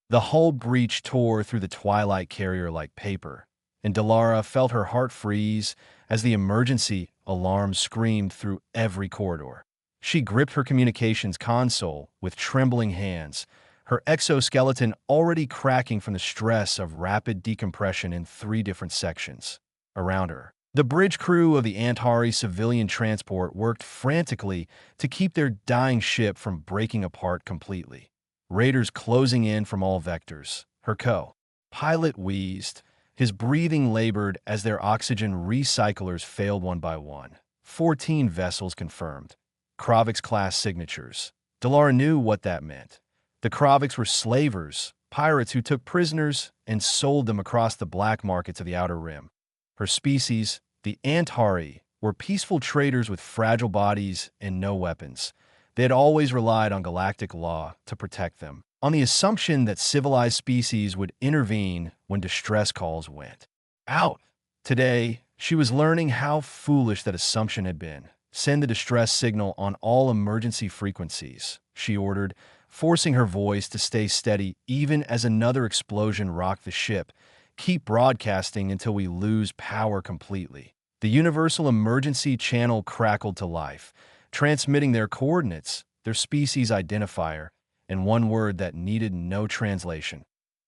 The hull breach tore through the twilight carrier like paper, and Delara felt her heart freeze as the emergency alarm screamed through every corridor. She gripped her communications console with trembling hands, her exoskeleton already cracking from the stress of rapid decompression in 3 different sections around her. The bridge crew of the Antari civilian transport worked frantically to keep their dying ship from breaking apart completely. Raiders closing in from all vectors. Her co-pilot wheezed. His breathing labored as their oxygen recyclers failed one by one. 14 vessels confirmed. Kravix-class signatures. Delara knew what that meant. The Kravix were slavers, pirates who took prisoners and sold them across the black markets of the Outer Rim. Her species, the Antari, were peaceful traders with fragile bodies and no weapons. They had always relied on galactic law to protect them, on the assumption that civilized species would intervene when distress calls went out. Today, she was learning how foolish that assumption had been. Send the distress signal on all emergency frequencies, she ordered, forcing her voice to stay steady even as another explosion rocked the ship. Keep broadcasting until we lose power completely. The Universal Emergency Channel crackled to life, transmitting their coordinates, their species identifier, and one word that needed no translation: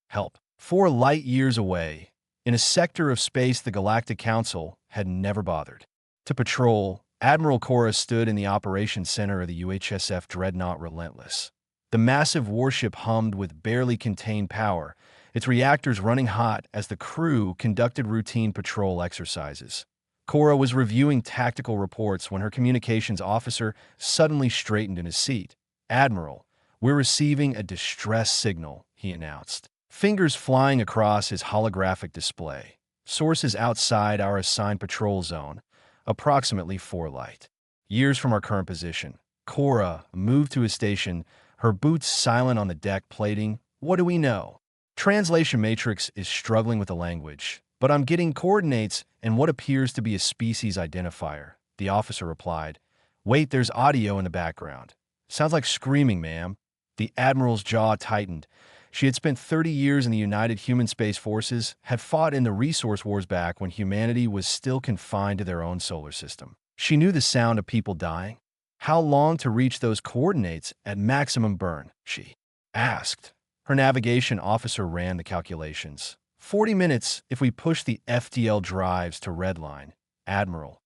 help. 4 light years away, in a sector of space the Galactic Council had never bothered to patrol, Admiral Cora stood in the operations center of the UHSF Dreadnought Relentless. The massive warship hummed with barely contained power, its reactors running hot as the crew conducted routine patrol exercises. Cora was reviewing tactical reports when her communications officer suddenly straightened in his seat. "Admiral, we're receiving a distress signal," he announced, fingers flying across his holographic display. "Sources outside our assigned patrol zone, approximately 4 light years from our current position." Cora moved to his station, her boots silent on the deck plating. "What do we know?" Translation Matrix is struggling with the language, but I'm getting coordinates and what appears to be a species identifier, the officer replied. "Wait, there's audio in the background. Sounds like screaming, ma'am." The Admiral's jaw tightened. She had spent 30 years in the United Human Space Forces, had fought in the resource wars back when humanity was still confined to their own solar system. She knew the sound of people dying. How long to reach those coordinates at maximum burn, she asked. Her navigation officer ran the calculations. 40 minutes if we push the FDL drives to redline. Admiral.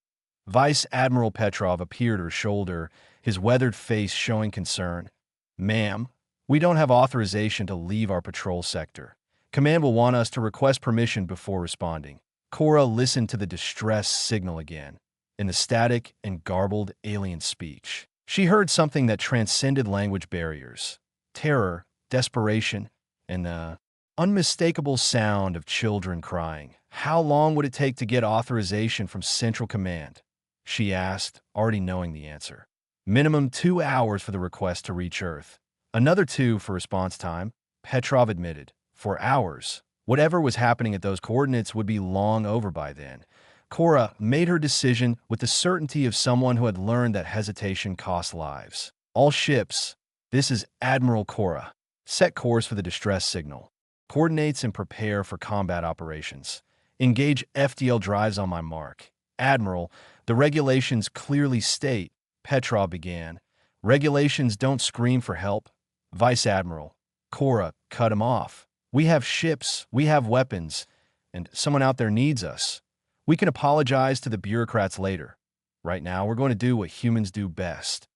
Vice Admiral Petrov appeared at her shoulder, his weathered face showing concern. "Ma'am, we don't have authorization to leave our patrol sector. Command will want us to request permission before responding." Cora listened to the distress signal again, in the static and garbled alien speech. She heard something that transcended language barriers. Terror, desperation, and the unmistakable sound of children crying. "How long would it take to get authorization from Central Command?" she asked, already knowing the answer. "Minimum 2 hours for the request to reach Earth. Another 2 for response time," Petrov admitted. 4 hours. Whatever was happening at those coordinates would be long over by then. Cora made her decision with the certainty of someone who had learned that hesitation costs lives. "All ships, this is Admiral Cora. Set course for the distress signal. Coordinates and prepare for combat operations. Engage FDL drives on my mark." "Admiral, the regulations clearly state," Petrov began. "Regulations don't scream for help." Vice Admiral Cora cut him off. "We have ships, we have weapons, and someone out there needs us. We can apologize to the bureaucrats later. Right now, we're going to do what humans do best.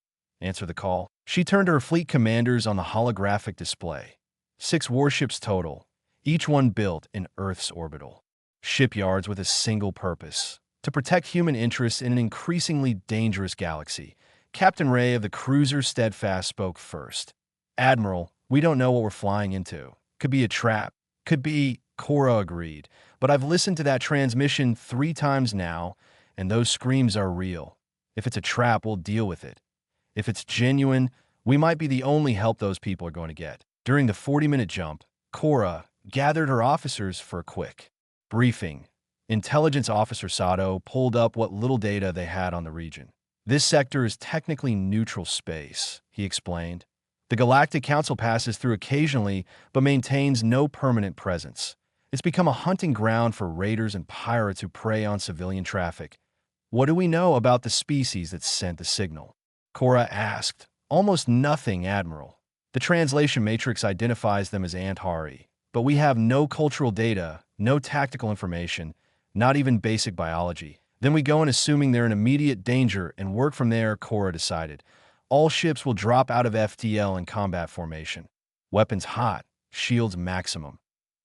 Answer the call." She turned to her fleet commanders on the holographic display. 6 warships total, each one built in Earth's orbital shipyards with a single purpose: to protect human interests in an increasingly dangerous galaxy. Captain Ray of the cruiser Steadfast spoke first. "Admiral, we don't know what we're flying into. Could be a trap. Could be," Cora agreed. "But I've listened to that transmission 3 times now, and those screams are real. If it's a trap, we'll deal with it. If it's genuine, we might be the only help those people are going to get." During the 40-minute jump, Cora gathered her officers for a quick briefing. Intelligence Officer Sato pulled up what little data they had on the region. "This sector is technically neutral space," he explained. The Galactic Council passes through occasionally, but maintains no permanent presence. It's become a hunting ground for raiders and pirates who prey on civilian traffic. What do we know about the species that sent the signal? Cora asked. Almost nothing, Admiral. The translation matrix identifies them as Antauri, but we have no cultural data, no tactical information, not even basic biology. Then we go in assuming they're in immediate danger and work from there, Cora decided. All ships will drop out of FTL in combat formation. Weapons hot, shields maximum.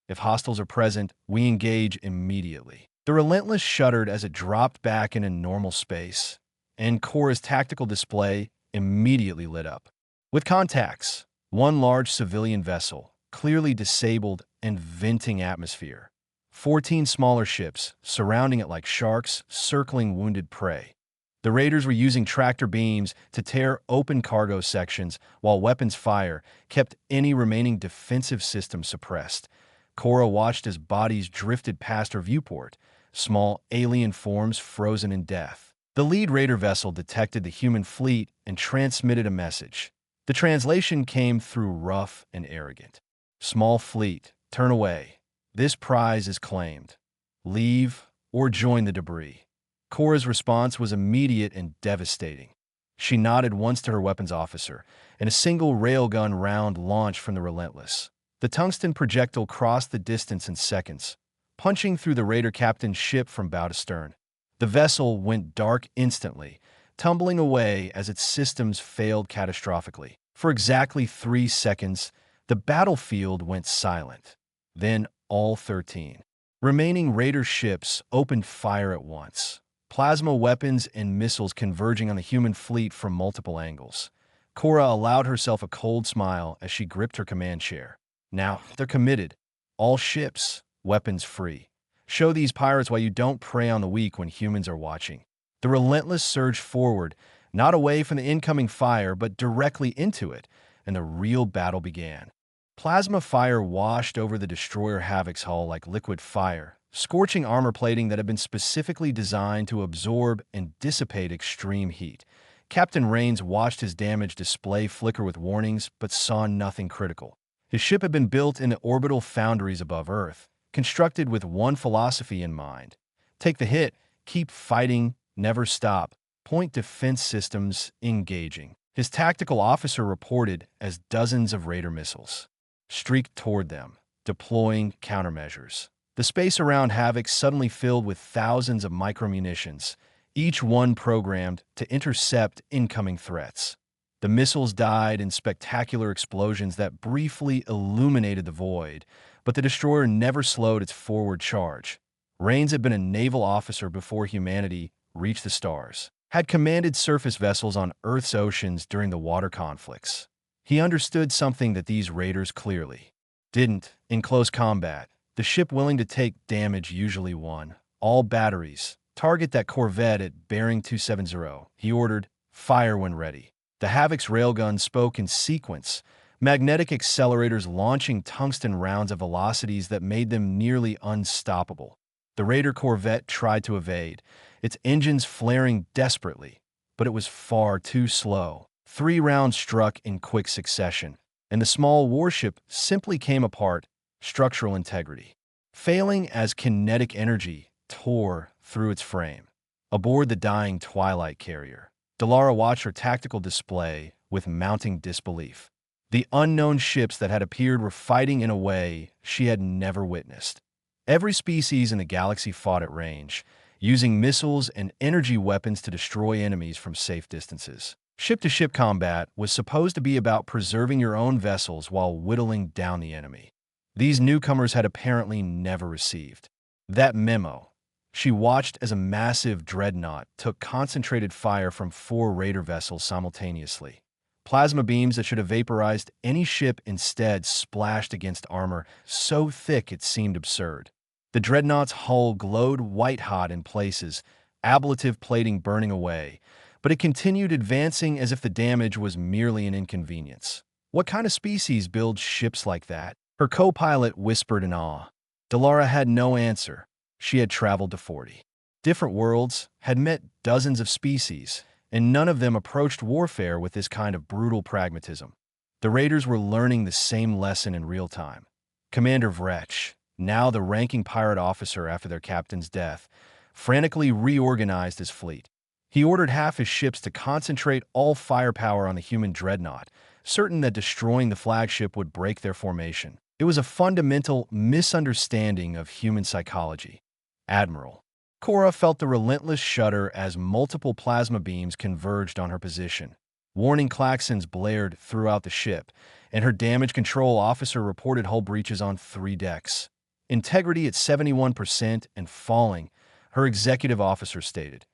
If hostiles are present, we engage immediately. The Relentless shuddered as it dropped back into normal space, and Cora's tactical display immediately lit up. With contacts, one large civilian vessel, clearly disabled and venting atmosphere. 14 smaller ships, surrounding it like sharks, circling wounded prey. The raiders were using tractor beams to tear open cargo sections, while weapons fire kept any remaining defensive system suppressed. Cora watched as bodies drifted past her viewport, small alien forms frozen in death. The lead raider vessel detected the human fleet and transmitted a message. The translation came through rough and arrogant. Small fleet, turn away. This prize is claimed. Leave or join the debris. Cora's response was immediate and devastating. She nodded once to her weapons officer, and a single railgun round launched from the Relentless. The tungsten projectile crossed the distance in seconds, punching through the raider captain's ship from bow to stern. The vessel went dark instantly, tumbling away as its systems failed catastrophically. For exactly 3 seconds, the battlefield went silent. Then all 13 remaining raider ships opened fire at once. Plasma weapons and missiles converging on the human fleet from multiple angles. Cora allowed herself a cold smile as she gripped her command chair. Now, they're committed. All ships, weapons free. Show these pirates why you don't prey on the weak when humans are watching. The Relentless surged forward, not away from the incoming fire, but directly into it, and the real battle began. Plasma fire washed over the destroyer Havoc's hull like liquid fire, scorching armor plating that had been specifically designed to absorb and dissipate extreme heat. Captain Rains watched his damage display flicker with warnings, but saw nothing critical. His ship had been built in orbital foundries above Earth, constructed with one philosophy in mind. Take the hit, keep fighting, never stop. Point defense systems engaging. His tactical officer reported as dozens of raider missiles streaked toward them, deploying countermeasures. The space around Havoc suddenly filled with thousands of micromunitions, each one programmed to intercept incoming threats. The missiles died in spectacular explosions that briefly illuminated the void, but the destroyer never slowed its forward charge. Rains had been a naval officer before humanity reached the stars, had commanded surface vessels on Earth's oceans during the water conflicts. He understood something that these raiders clearly didn't. In close combat, the ship willing to take damage usually won. All batteries, target that corvette at bearing 270, he ordered, fire when ready. The Havoc's railgun spoke in sequence, magnetic accelerators launching tungsten rounds at velocities that made them nearly unstoppable. The raider corvette tried to evade, its engines flaring desperately, but it was far too slow. 3 rounds struck in quick succession, and the small warship simply came apart, structural integrity failing as kinetic energy tore through its frame. Aboard the dying Twilight carrier, Delara watched her tactical display with mounting disbelief. The unknown ships that had appeared were fighting in a way she had never witnessed. Every species in the galaxy fought at range, using missiles and energy weapons to destroy enemies from safe distances. Ship-to-ship combat was supposed to be about preserving your own vessels while whittling down the enemy. These newcomers had apparently never received that memo. She watched as a massive dreadnought took concentrated fire from 4 raider vessels simultaneously. Plasma beams that should have vaporized any ship instead splashed against armor so thick it seemed absurd. The dreadnought's hull glowed white-hot in places, ablative plating burning away, but it continued advancing as if the damage was merely an inconvenience. What kind of species builds ships like that? Her co-pilot whispered in awe. Delara had no answer. She had traveled to 40 different worlds, had met dozens of species, and none of them approached warfare with this kind of brutal pragmatism. The raiders were learning the same lesson in real time. Commander Vrech, now the ranking pirate officer after their captain's death, frantically reorganized his fleet. He ordered half his ships to concentrate all firepower on the human dreadnought, certain that destroying the flagship would break their formation. It was a fundamental misunderstanding of human psychology. Admiral Cora felt the relentless shudder as multiple plasma beams converged on her position. Warning klaxons blared throughout the ship, and her damage control officer reported hull breaches on 3 decks. Integrity at 71% and falling, her executive officer stated.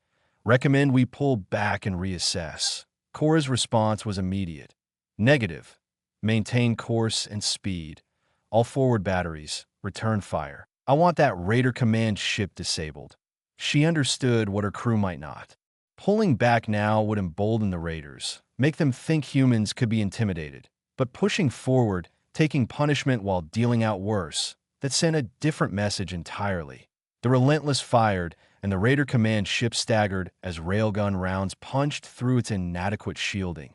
Recommend we pull back and reassess. Cora's response was immediate. Negative. Maintain course and speed. All forward batteries. Return fire. I want that Raider Command ship disabled. She understood what her crew might not. Pulling back now would embolden the Raiders, make them think humans could be intimidated. But pushing forward, taking punishment while dealing out worse, that sent a different message entirely. The Relentless fired, and the Raider Command ship staggered as railgun rounds punched through its inadequate shielding.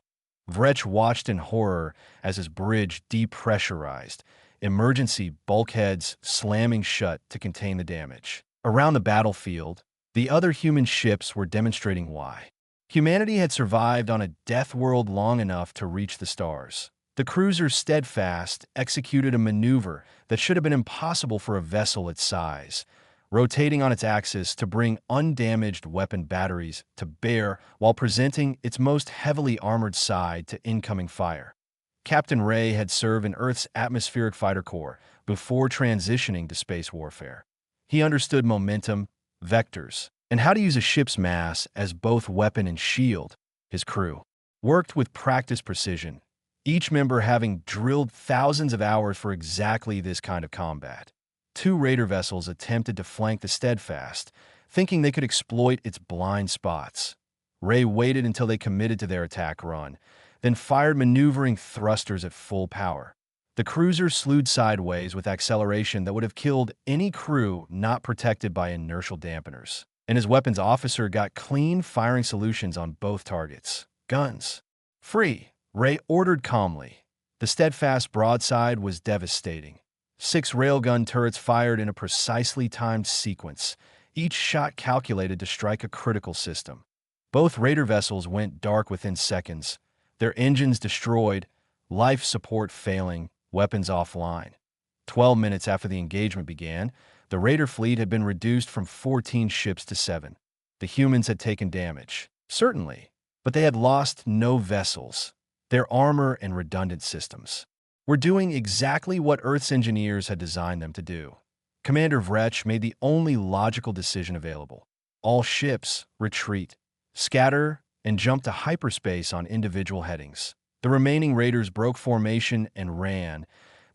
Vrech watched in horror as his bridge depressurized, emergency bulkheads slamming shut to contain the damage. Around the battlefield, the other human ships were demonstrating why. Humanity had survived on a death world long enough to reach the stars. The cruiser Steadfast executed a maneuver that should have been impossible for a vessel its size, rotating on its axis to bring undamaged weapon batteries to bear while presenting its most heavily armored side to incoming fire. Captain Ray had served in Earth's atmospheric fighter corps before transitioning to space warfare. He understood momentum, vectors, and how to use a ship's mass as both weapon and shield. His crew worked with practiced precision, each member having drilled thousands of hours for exactly this kind of combat. 2 Raider vessels attempted to flank the Steadfast, thinking they could exploit its blind spots. Ray waited until they committed to their attack run, then fired maneuvering thrusters at full power. The cruiser slewed sideways with acceleration that would have killed any crew not protected by inertial dampeners. And his weapons officer got clean firing solutions on both targets. Guns. Free, Ray ordered calmly. The Steadfast broadside was devastating. 6 railgun turrets fired in a precisely timed sequence, each shot calculated to strike a critical system. Both Raider vessels went dark within seconds, their engines destroyed, life support failing, weapons offline. 12 minutes after the engagement began, the Raider fleet had been reduced from 14 ships to 7. The humans had taken damage, certainly, but they had lost no vessels, their armor and redundant systems were doing exactly what Earth's engineers had designed them to do. Commander Vrech made the only logical decision available. All ships retreat, scatter, and jump to hyperspace on individual headings. The remaining Raiders broke formation and ran,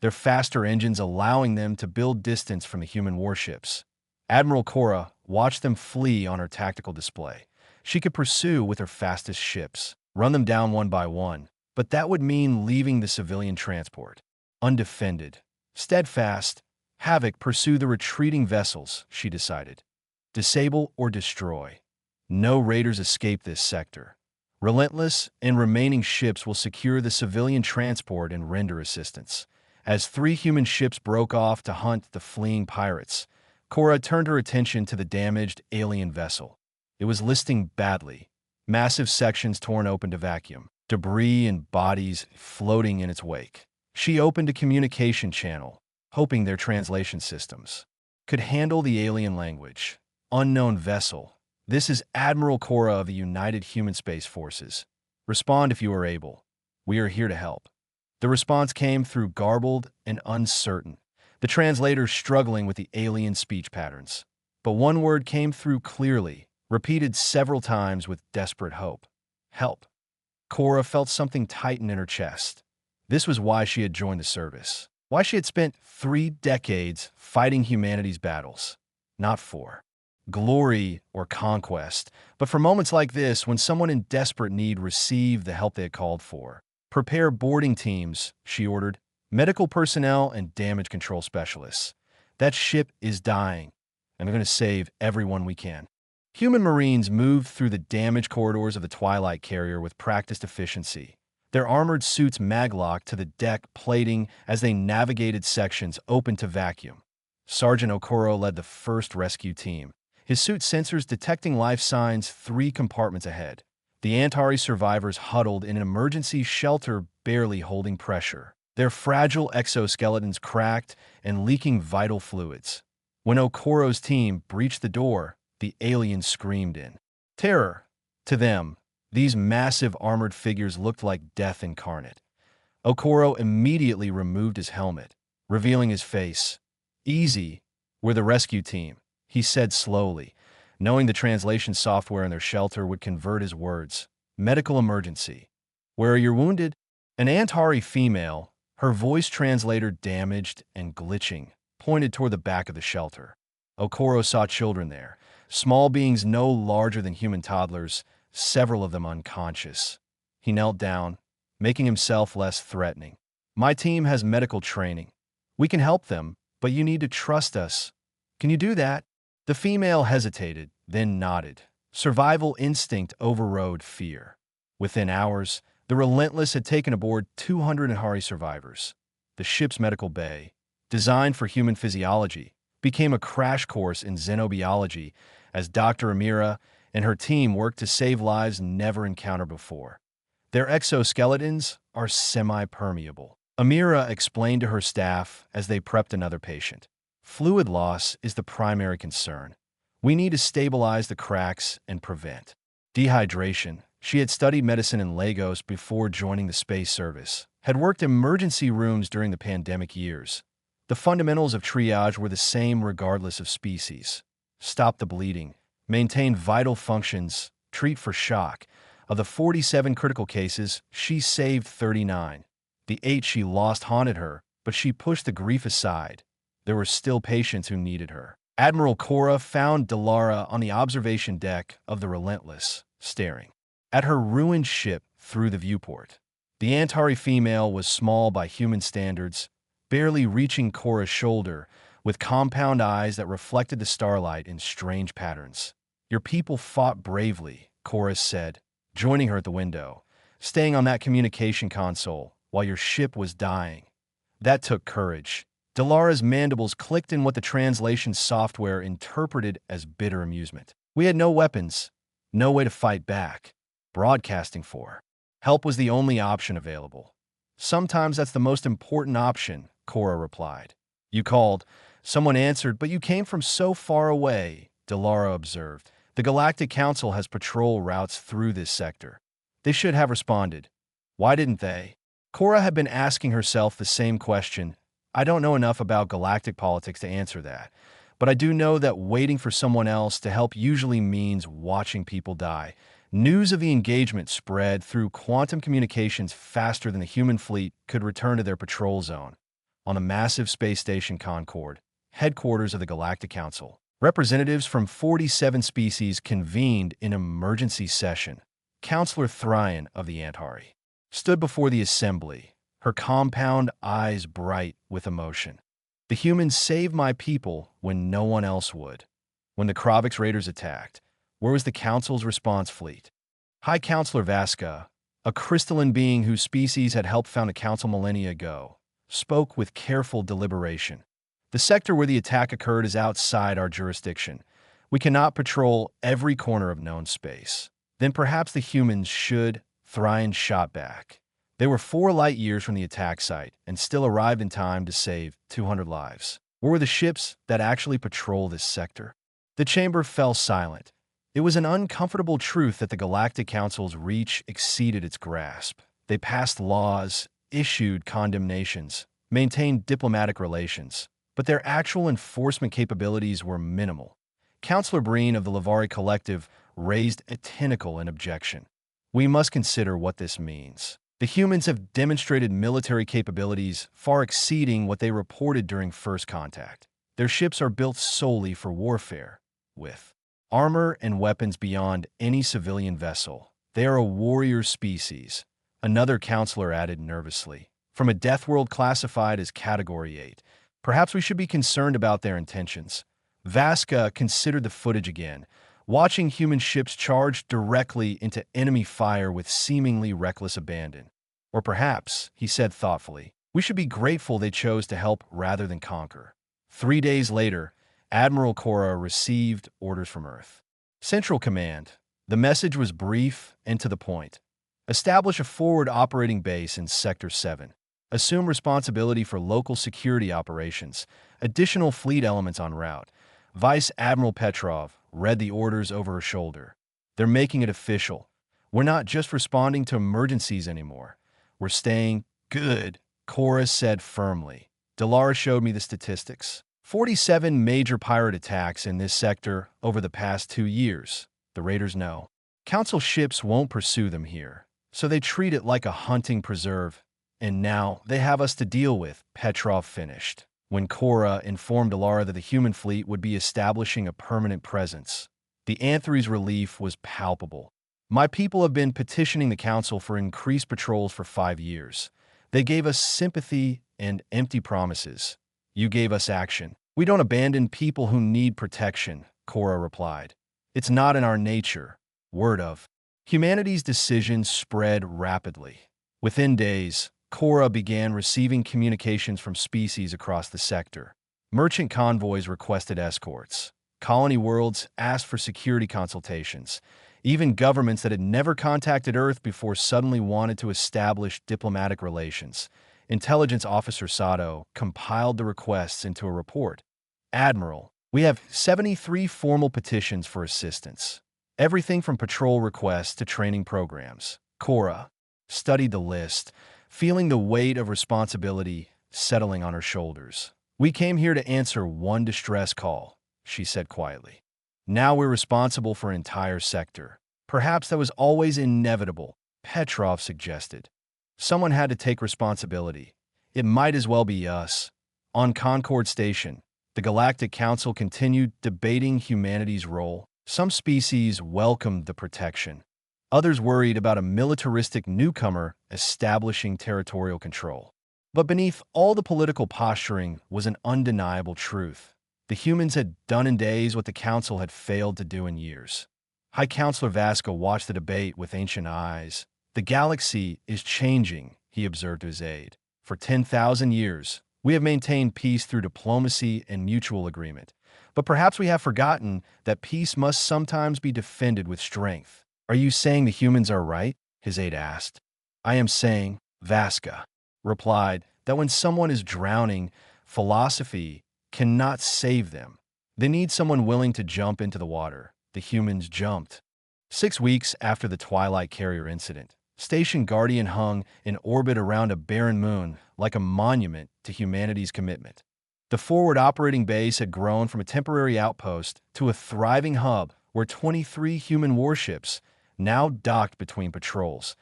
their faster engines allowing them to build distance from the human warships. Admiral Cora watched them flee on her tactical display. She could pursue with her fastest ships, run them down one by one, but that would mean leaving the civilian transport undefended. Steadfast, Havoc pursue the retreating vessels, she decided. Disable or destroy. No Raiders escape this sector. Relentless and remaining ships will secure the civilian transport and render assistance. As 3 human ships broke off to hunt the fleeing pirates, Cora turned her attention to the damaged alien vessel. It was listing badly. Massive sections torn open to vacuum, debris and bodies floating in its wake. She opened a communication channel, hoping their translation systems could handle the alien language. Unknown vessel. This is Admiral Cora of the United Human Space Forces. Respond if you are able. We are here to help. The response came through garbled and uncertain, the translator struggling with the alien speech patterns. But one word came through clearly, repeated several times with desperate hope. Help. Cora felt something tighten in her chest. This was why she had joined the service. Why she had spent 3 decades fighting humanity's battles. Not for glory or conquest, but for moments like this when someone in desperate need received the help they had called for. Prepare boarding teams, she ordered. Medical personnel and damage control specialists. That ship is dying, and we're going to save everyone we can. Human Marines moved through the damaged corridors of the Twilight carrier with practiced efficiency. Their armored suits maglocked to the deck plating as they navigated sections open to vacuum. Sergeant Okoro led the first rescue team, his suit sensors detecting life signs 3 compartments ahead. The Antari survivors huddled in an emergency shelter, barely holding pressure, their fragile exoskeletons cracked and leaking vital fluids. When Okoro's team breached the door, the aliens screamed in terror. To them, these massive armored figures looked like death incarnate. Okoro immediately removed his helmet, revealing his face. "Easy, we're the rescue team," he said slowly, knowing the translation software in their shelter would convert his words. "Medical emergency. Where are your wounded?" An Antari female, her voice translator damaged and glitching, pointed toward the back of the shelter. Okoro saw children there, small beings no larger than human toddlers, several of them unconscious. He knelt down, making himself less threatening. "My team has medical training. We can help them, but you need to trust us. Can you do that?" The female hesitated, then nodded. Survival instinct overrode fear. Within hours, the Relentless had taken aboard 200 Antari survivors. The ship's medical bay, designed for human physiology, became a crash course in xenobiology as Dr. Amira and her team worked to save lives never encountered before. Their exoskeletons are semi-permeable. Amira explained to her staff as they prepped another patient. "Fluid loss is the primary concern. We need to stabilize the cracks and prevent dehydration." She had studied medicine in Lagos before joining the space service, had worked in emergency rooms during the pandemic years. The fundamentals of triage were the same regardless of species. Stop the bleeding, maintain vital functions, treat for shock. Of the 47 critical cases, she saved 39. The 8 she lost haunted her, but she pushed the grief aside. There were still patients who needed her. Admiral Cora found Delara on the observation deck of the Relentless, staring at her ruined ship through the viewport. The Antari female was small by human standards, barely reaching Cora's shoulder, with compound eyes that reflected the starlight in strange patterns. "Your people fought bravely," Cora said, joining her at the window, "staying on that communication console while your ship was dying. That took courage." Delara's mandibles clicked in what the translation software interpreted as bitter amusement. "We had no weapons, no way to fight back. Broadcasting for help was the only option available." "Sometimes that's the most important option," Cora replied. "You called, someone answered, but you came from so far away," Delara observed. "The Galactic Council has patrol routes through this sector. They should have responded. Why didn't they?" Cora had been asking herself the same question. "I don't know enough about galactic politics to answer that, but I do know that waiting for someone else to help usually means watching people die." News of the engagement spread through quantum communications faster than the human fleet could return to their patrol zone. On the massive space station Concord, headquarters of the Galactic Council, representatives from 47 species convened in emergency session. Counselor Thryan of the Antari stood before the assembly, her compound eyes bright with emotion. "The humans saved my people when no one else would. When the Kravix raiders attacked, where was the Council's response fleet?" High Counselor Vasca, a crystalline being whose species had helped found a council millennia ago, spoke with careful deliberation. "The sector where the attack occurred is outside our jurisdiction. We cannot patrol every corner of known space." "Then perhaps the humans should," Thryan shot back. They were 4 light years from the attack site and still arrived in time to save 200 lives. Where were the ships that actually patrol this sector? The chamber fell silent. It was an uncomfortable truth that the Galactic Council's reach exceeded its grasp. They passed laws, issued condemnations, maintained diplomatic relations, but their actual enforcement capabilities were minimal. Counselor Breen of the Lavari Collective raised a tentacle in objection. "We must consider what this means. The humans have demonstrated military capabilities far exceeding what they reported during first contact. Their ships are built solely for warfare, with armor and weapons beyond any civilian vessel. They are a warrior species," another counselor added nervously, "from a death world classified as Category 8. Perhaps we should be concerned about their intentions." Vasca considered the footage again, watching human ships charge directly into enemy fire with seemingly reckless abandon. Or perhaps, he said thoughtfully, we should be grateful they chose to help rather than conquer. 3 days later, Admiral Cora received orders from Earth. Central Command. The message was brief and to the point. Establish a forward operating base in Sector 7. Assume responsibility for local security operations. Additional fleet elements en route. Vice Admiral Petrov read the orders over her shoulder. They're making it official. We're not just responding to emergencies anymore. We're staying good, Cora said firmly. Delara showed me the statistics. 47 major pirate attacks in this sector over the past 2 years. The raiders know. Council ships won't pursue them here, so they treat it like a hunting preserve. And now they have us to deal with, Petrov finished. When Cora informed Delara that the human fleet would be establishing a permanent presence, the Anthony's relief was palpable. My people have been petitioning the Council for increased patrols for 5 years. They gave us sympathy and empty promises. You gave us action. We don't abandon people who need protection, Cora replied. It's not in our nature. Word of. Humanity's decision spread rapidly. Within days, Cora began receiving communications from species across the sector. Merchant convoys requested escorts. Colony worlds asked for security consultations. Even governments that had never contacted Earth before suddenly wanted to establish diplomatic relations. Intelligence Officer Sato compiled the requests into a report. Admiral, we have 73 formal petitions for assistance. Everything from patrol requests to training programs. Cora studied the list, feeling the weight of responsibility settling on her shoulders. We came here to answer one distress call, she said quietly. Now we're responsible for an entire sector. Perhaps that was always inevitable, Petrov suggested. Someone had to take responsibility. It might as well be us. On Concord Station, the Galactic Council continued debating humanity's role. Some species welcomed the protection. Others worried about a militaristic newcomer establishing territorial control. But beneath all the political posturing was an undeniable truth. The humans had done in days what the Council had failed to do in years. High Counselor Vasco watched the debate with ancient eyes. The galaxy is changing, he observed to his aide. For 10,000 years, we have maintained peace through diplomacy and mutual agreement. But perhaps we have forgotten that peace must sometimes be defended with strength. Are you saying the humans are right? His aide asked. I am saying, Vasca replied, that when someone is drowning, philosophy cannot save them. They need someone willing to jump into the water. The humans jumped. 6 weeks after the Twilight Carrier incident, Station Guardian hung in orbit around a barren moon like a monument to humanity's commitment. The forward operating base had grown from a temporary outpost to a thriving hub where 23 human warships now docked between patrols.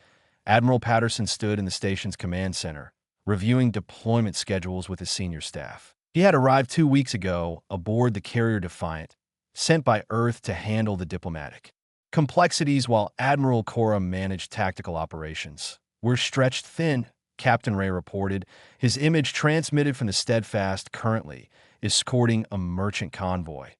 Admiral Patterson stood in the station's command center, reviewing deployment schedules with his senior staff. He had arrived 2 weeks ago aboard the carrier Defiant, sent by Earth to handle the diplomatic complexities while Admiral Cora managed tactical operations. We're stretched thin, Captain Ray reported. His image transmitted from the Steadfast currently escorting a merchant convoy.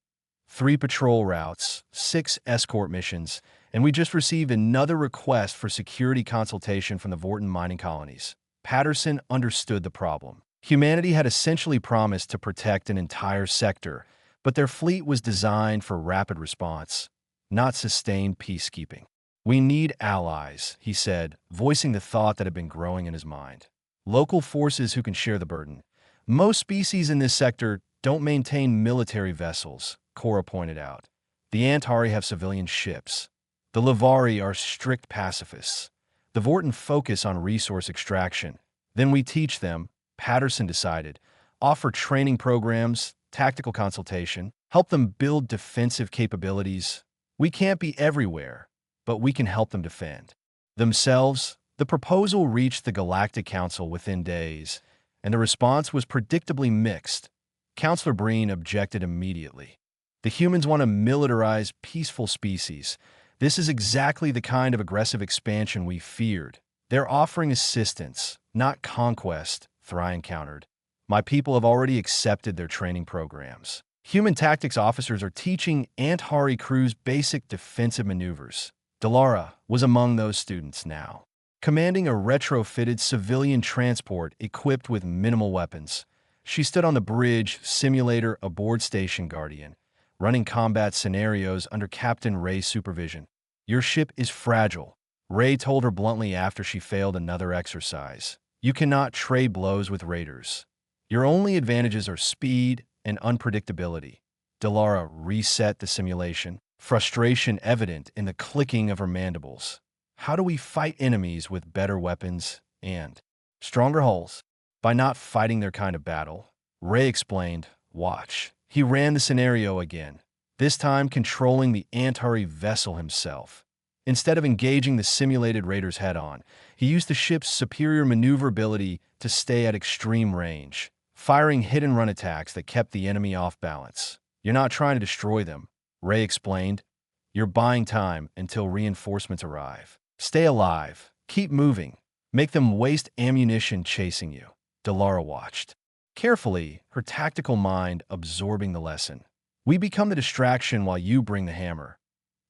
3 patrol routes, 6 escort missions, and we just received another request for security consultation from the Vorton mining colonies. Patterson understood the problem. Humanity had essentially promised to protect an entire sector, but their fleet was designed for rapid response, not sustained peacekeeping. We need allies, he said, voicing the thought that had been growing in his mind. Local forces who can share the burden. Most species in this sector don't maintain military vessels, Cora pointed out. The Antari have civilian ships. The Lavari are strict pacifists. The Vorton focus on resource extraction. Then we teach them, Patterson decided, offer training programs, tactical consultation, help them build defensive capabilities. We can't be everywhere, but we can help them defend themselves. The proposal reached the Galactic Council within days, and the response was predictably mixed. Counselor Breen objected immediately. The humans want to militarize peaceful species. This is exactly the kind of aggressive expansion we feared. They're offering assistance, not conquest, Thryan countered. My people have already accepted their training programs. Human tactics officers are teaching Antari crews basic defensive maneuvers. Delara was among those students now. commanding a retrofitted civilian transport equipped with minimal weapons. She stood on the bridge, simulator aboard Station Guardian, running combat scenarios under Captain Ray's supervision. "Your ship is fragile," Ray told her bluntly after she failed another exercise. "You cannot trade blows with raiders. Your only advantages are speed and unpredictability." Delara reset the simulation, frustration evident in the clicking of her mandibles. "How do we fight enemies with better weapons and stronger hulls?" "By not fighting their kind of battle," Ray explained. "Watch." He ran the scenario again, this time controlling the Antari vessel himself. Instead of engaging the simulated raiders head-on, he used the ship's superior maneuverability to stay at extreme range, firing hit-and-run attacks that kept the enemy off balance. "You're not trying to destroy them," Ray explained. "You're buying time until reinforcements arrive. Stay alive. Keep moving. Make them waste ammunition chasing you." Delara watched carefully, her tactical mind absorbing the lesson. "We become the distraction while you bring the hammer."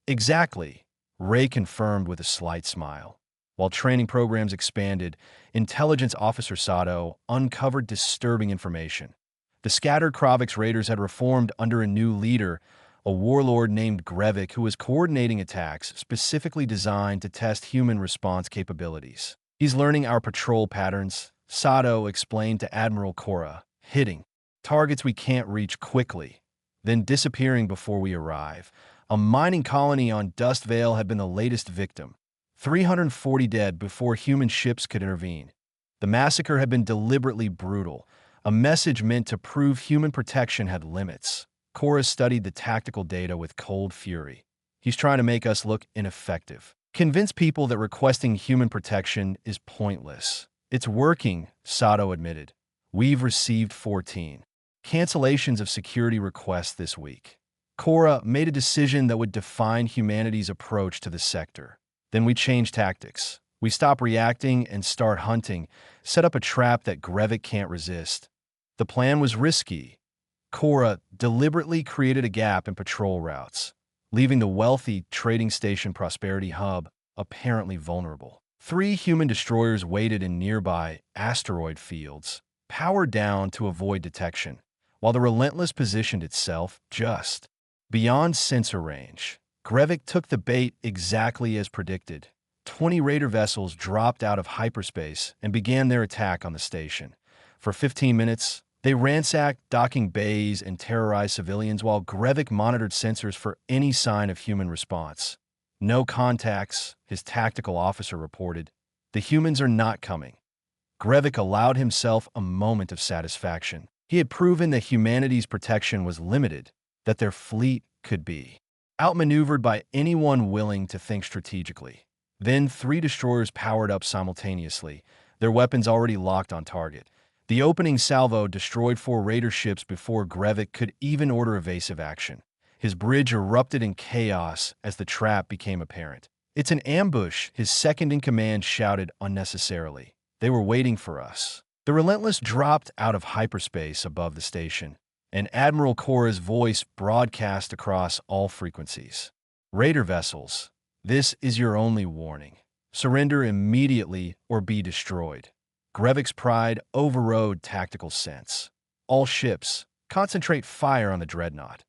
"Exactly," Ray confirmed with a slight smile. While training programs expanded, Intelligence Officer Sato uncovered disturbing information. The scattered Kravix raiders had reformed under a new leader, a warlord named Grevik, who was coordinating attacks specifically designed to test human response capabilities. "He's learning our patrol patterns," Sato explained to Admiral Cora, "hitting targets we can't reach quickly, then disappearing before we arrive." A mining colony on Dust Vale had been the latest victim. 340 dead before human ships could intervene. The massacre had been deliberately brutal, a message meant to prove human protection had limits. Cora studied the tactical data with cold fury. "He's trying to make us look ineffective. Convince people that requesting human protection is pointless." "It's working," Sato admitted. "We've received 14 cancellations of security requests this week." Cora made a decision that would define humanity's approach to the sector. "Then we change tactics. We stop reacting and start hunting, set up a trap that Grevik can't resist." The plan was risky. Cora deliberately created a gap in patrol routes, leaving the wealthy trading station Prosperity Hub apparently vulnerable. 3 human destroyers waited in nearby asteroid fields, powered down to avoid detection, while the Relentless positioned itself just beyond sensor range. Grevik took the bait exactly as predicted. 20 raider vessels dropped out of hyperspace and began their attack on the station. For 15 minutes, they ransacked docking bays and terrorized civilians while Grevik monitored sensors for any sign of human response. "No contacts," his tactical officer reported. "The humans are not coming." Grevik allowed himself a moment of satisfaction. He had proven that humanity's protection was limited, that their fleet could be outmaneuvered by anyone willing to think strategically. Then 3 destroyers powered up simultaneously, their weapons already locked on target. The opening salvo destroyed 4 raider ships before Grevik could even order evasive action. His bridge erupted in chaos as the trap became apparent. "It's an ambush," his second-in-command shouted unnecessarily. "They were waiting for us." The Relentless dropped out of hyperspace above the station, and Admiral Cora's voice broadcast across all frequencies. "Raider vessels, this is your only warning. Surrender immediately or be destroyed." Grevik's pride overrode tactical sense. "All ships, concentrate fire on the dreadnought.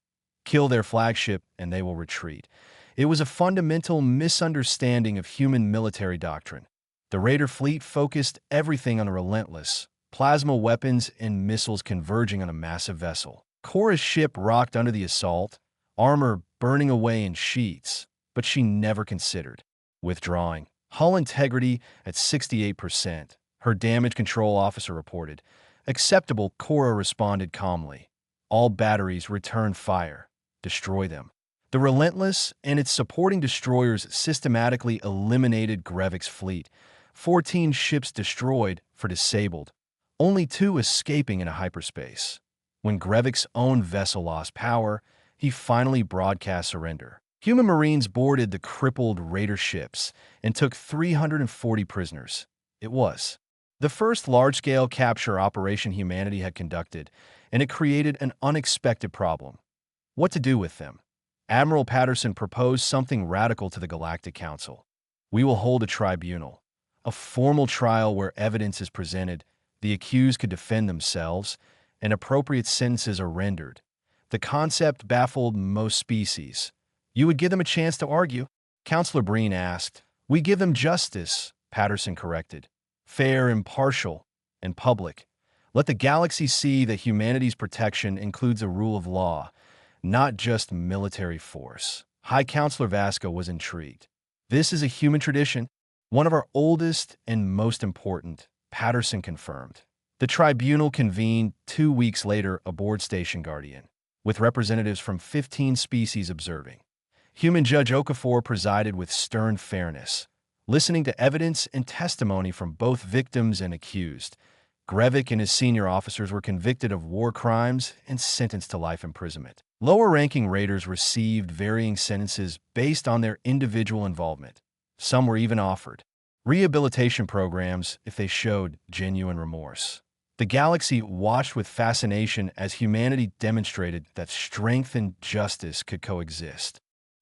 Kill their flagship and they will retreat." It was a fundamental misunderstanding of human military doctrine. The Raider fleet focused everything on the Relentless, plasma weapons and missiles converging on a massive vessel. Cora's ship rocked under the assault, armor burning away in sheets, but she never considered withdrawing. "Hull integrity at 68%, her damage control officer reported. "Acceptable," Cora responded calmly. "All batteries return fire. Destroy them." The Relentless and its supporting destroyers systematically eliminated Grevik's fleet. 14 ships destroyed for disabled, only 2 escaping into hyperspace. When Grevik's own vessel lost power, he finally broadcast surrender. Human Marines boarded the crippled raider ships and took 340 prisoners. It was the first large-scale capture operation humanity had conducted, and it created an unexpected problem. What to do with them? Admiral Patterson proposed something radical to the Galactic Council. "We will hold a tribunal, a formal trial where evidence is presented, the accused could defend themselves, and appropriate sentences are rendered. The concept baffled most species. You would give them a chance to argue? Counselor Breen asked. We give them justice, Patterson corrected. Fair, impartial, and public. Let the galaxy see that humanity's protection includes a rule of law, not just military force. High Counselor Vasco was intrigued. This is a human tradition, one of our oldest and most important, Patterson confirmed. The tribunal convened 2 weeks later aboard Station Guardian, with representatives from 15 species observing. Human Judge Okafor presided with stern fairness, listening to evidence and testimony from both victims and accused. Grevik and his senior officers were convicted of war crimes and sentenced to life imprisonment. Lower-ranking raiders received varying sentences based on their individual involvement. Some were even offered rehabilitation programs if they showed genuine remorse. The galaxy watched with fascination as humanity demonstrated that strength and justice could coexist.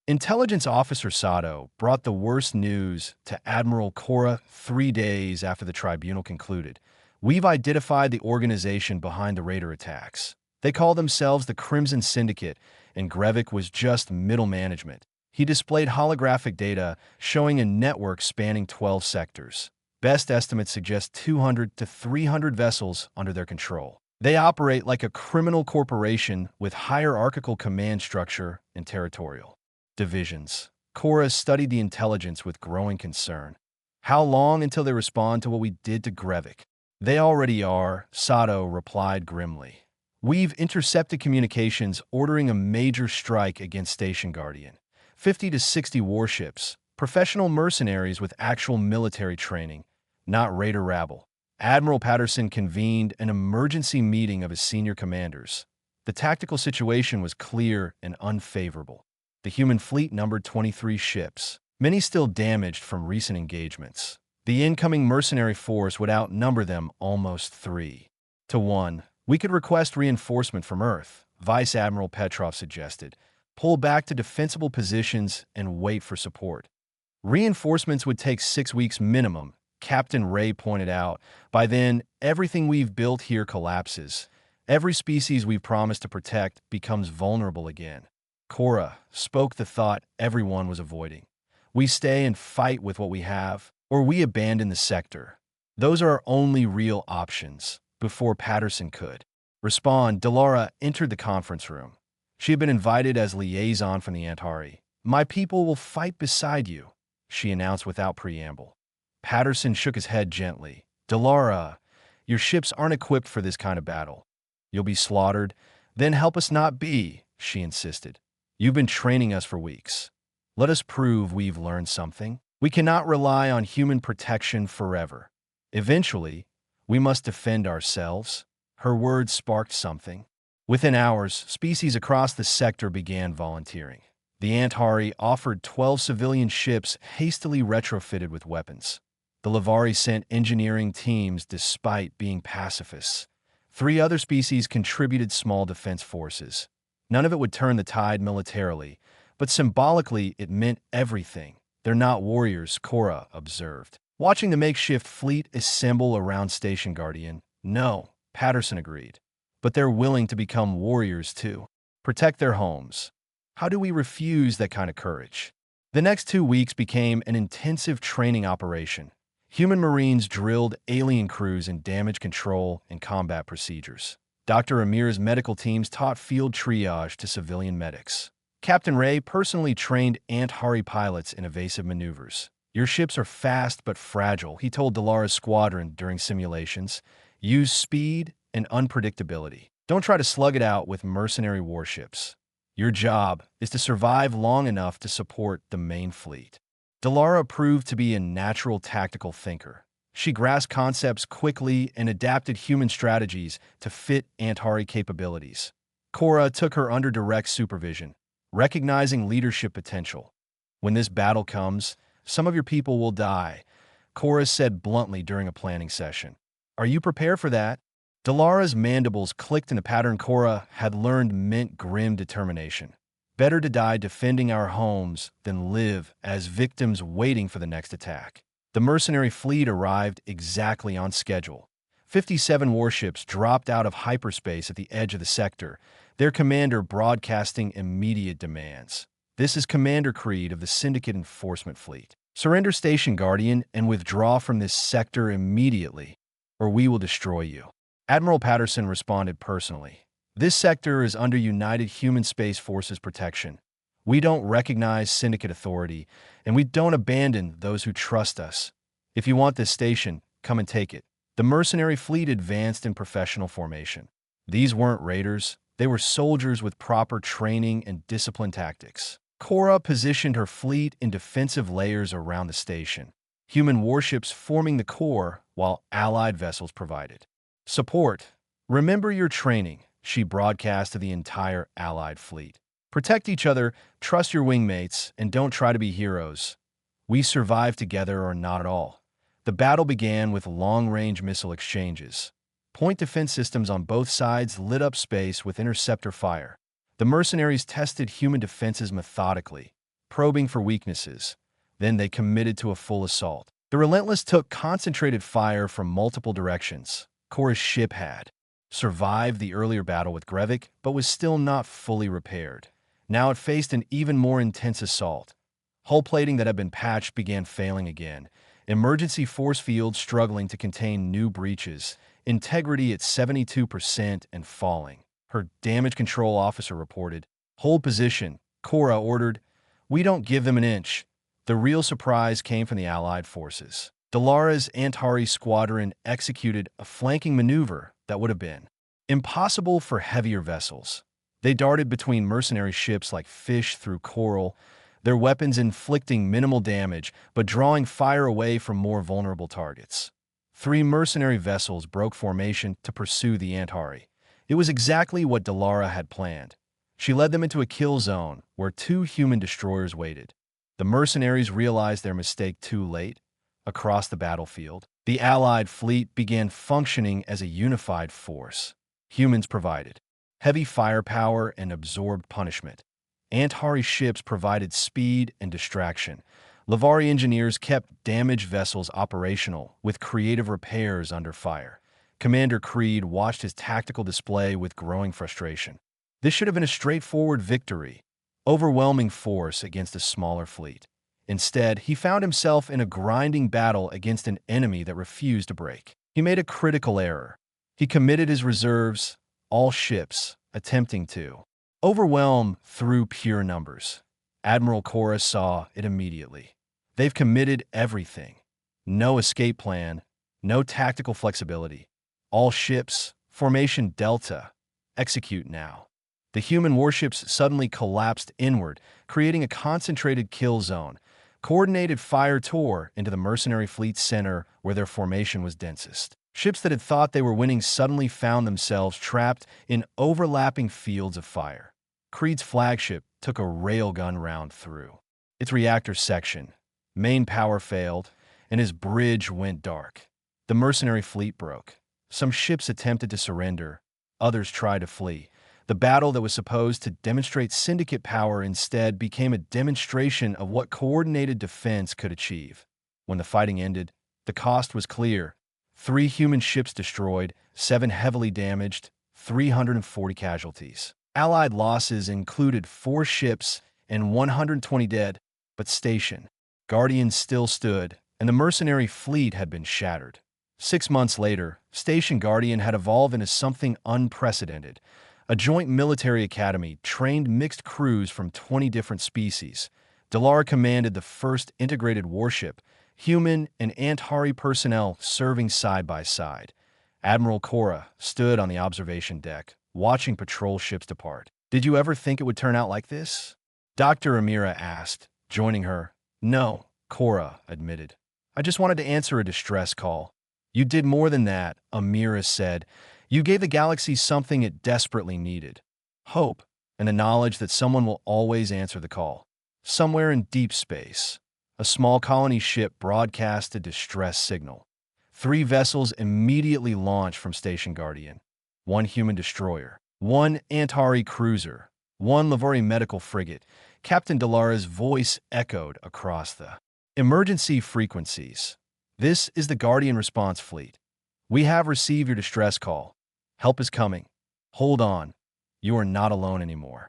Intelligence Officer Sato brought the worst news to Admiral Cora 3 days after the tribunal concluded. We've identified the organization behind the raider attacks. They call themselves the Crimson Syndicate, and Grevik was just middle management. He displayed holographic data showing a network spanning 12 sectors. Best estimates suggest 200 to 300 vessels under their control. They operate like a criminal corporation with hierarchical command structure and territorial divisions. Cora studied the intelligence with growing concern. How long until they respond to what we did to Grevik? They already are, Sato replied grimly. We've intercepted communications ordering a major strike against Station Guardian. 50 to 60 warships, professional mercenaries with actual military training, not raider rabble. Admiral Patterson convened an emergency meeting of his senior commanders. The tactical situation was clear and unfavorable. The human fleet numbered 23 ships, many still damaged from recent engagements. The incoming mercenary force would outnumber them almost 3-1. We could request reinforcement from Earth, Vice Admiral Petrov suggested. Pull back to defensible positions and wait for support. Reinforcements would take 6 weeks minimum, Captain Ray pointed out. By then, everything we've built here collapses. Every species we've promised to protect becomes vulnerable again. Cora spoke the thought everyone was avoiding. We stay and fight with what we have, or we abandon the sector. Those are our only real options. Before Patterson could respond, Delara entered the conference room. She had been invited as liaison from the Antari. My people will fight beside you, she announced without preamble. Patterson shook his head gently. Delara, your ships aren't equipped for this kind of battle. You'll be slaughtered. Then help us not be, she insisted. You've been training us for weeks. Let us prove we've learned something. We cannot rely on human protection forever. Eventually, we must defend ourselves. Her words sparked something. Within hours, species across the sector began volunteering. The Antari offered 12 civilian ships hastily retrofitted with weapons. The Lavari sent engineering teams despite being pacifists. 3 other species contributed small defense forces. None of it would turn the tide militarily, but symbolically it meant everything. They're not warriors, Cora observed. Watching the makeshift fleet assemble around Station Guardian, no, Patterson agreed. But they're willing to become warriors too. Protect their homes. How do we refuse that kind of courage? The next 2 weeks became an intensive training operation. Human Marines drilled alien crews in damage control and combat procedures. Dr. Amir's medical teams taught field triage to civilian medics. Captain Ray personally trained Antari pilots in evasive maneuvers. Your ships are fast but fragile, he told Delara's squadron during simulations. Use speed and unpredictability. Don't try to slug it out with mercenary warships. Your job is to survive long enough to support the main fleet. Delara proved to be a natural tactical thinker. She grasped concepts quickly and adapted human strategies to fit Antari capabilities. Cora took her under direct supervision, recognizing leadership potential. When this battle comes, some of your people will die, Cora said bluntly during a planning session. Are you prepared for that? Delara's mandibles clicked in a pattern Cora had learned meant grim determination. Better to die defending our homes than live as victims waiting for the next attack. The mercenary fleet arrived exactly on schedule. 57 warships dropped out of hyperspace at the edge of the sector, their commander broadcasting immediate demands. This is Commander Creed of the Syndicate Enforcement Fleet. Surrender Station Guardian and withdraw from this sector immediately, or we will destroy you. Admiral Patterson responded personally. This sector is under United Human Space Forces protection. We don't recognize Syndicate authority, and we don't abandon those who trust us. If you want this station, come and take it. The mercenary fleet advanced in professional formation. These weren't raiders. They were soldiers with proper training and disciplined tactics. Cora positioned her fleet in defensive layers around the station, human warships forming the core while Allied vessels provided support. Remember your training, she broadcast to the entire Allied fleet. Protect each other, trust your wingmates, and don't try to be heroes. We survive together or not at all. The battle began with long-range missile exchanges. Point defense systems on both sides lit up space with interceptor fire. The mercenaries tested human defenses methodically, probing for weaknesses. Then they committed to a full assault. The Relentless took concentrated fire from multiple directions. Cora's ship had survived the earlier battle with Grevik, but was still not fully repaired. Now it faced an even more intense assault. Hull plating that had been patched began failing again. Emergency force fields struggling to contain new breaches. Integrity at 72% and falling. Her damage control officer reported. Hold position, Cora ordered. We don't give them an inch. The real surprise came from the Allied forces. Dalara's Antari squadron executed a flanking maneuver that would have been impossible for heavier vessels. They darted between mercenary ships like fish through coral, their weapons inflicting minimal damage but drawing fire away from more vulnerable targets. 3 mercenary vessels broke formation to pursue the Antari. It was exactly what Dalara had planned. She led them into a kill zone where 2 human destroyers waited. The mercenaries realized their mistake too late. Across the battlefield, the Allied fleet began functioning as a unified force. Humans provided heavy firepower and absorbed punishment. Antari ships provided speed and distraction. Lavari engineers kept damaged vessels operational with creative repairs under fire. Commander Creed watched his tactical display with growing frustration. This should have been a straightforward victory, overwhelming force against a smaller fleet. Instead, he found himself in a grinding battle against an enemy that refused to break. He made a critical error. He committed his reserves, all ships, attempting to overwhelm through pure numbers. Admiral Cora saw it immediately. They've committed everything. No escape plan, no tactical flexibility. All ships, formation Delta, execute now. The human warships suddenly collapsed inward, creating a concentrated kill zone. Coordinated fire tore into the mercenary fleet's center where their formation was densest. Ships that had thought they were winning suddenly found themselves trapped in overlapping fields of fire. Creed's flagship took a railgun round through its reactor section. Main power failed, and his bridge went dark. The mercenary fleet broke. Some ships attempted to surrender. Others tried to flee. The battle that was supposed to demonstrate Syndicate power instead became a demonstration of what coordinated defense could achieve. When the fighting ended, the cost was clear. 3 human ships destroyed, 7 heavily damaged, 340 casualties. Allied losses included 4 ships and 120 dead, but Station Guardian still stood, and the mercenary fleet had been shattered. 6 months later, Station Guardian had evolved into something unprecedented. A joint military academy trained mixed crews from 20 different species. Dalara commanded the first integrated warship, human and Antari personnel serving side by side. Admiral Cora stood on the observation deck, watching patrol ships depart. "Did you ever think it would turn out like this?" Dr. Amira asked, joining her. "No," Cora admitted. "I just wanted to answer a distress call." "You did more than that," Amira said. "You gave the galaxy something it desperately needed. Hope, and the knowledge that someone will always answer the call." Somewhere in deep space, a small colony ship broadcast a distress signal. 3 vessels immediately launched from Station Guardian. 1 human destroyer, 1 Antari cruiser, 1 Lavari medical frigate. Captain Dalara's voice echoed across the emergency frequencies. This is the Guardian Response Fleet. We have received your distress call. Help is coming. Hold on. You are not alone anymore.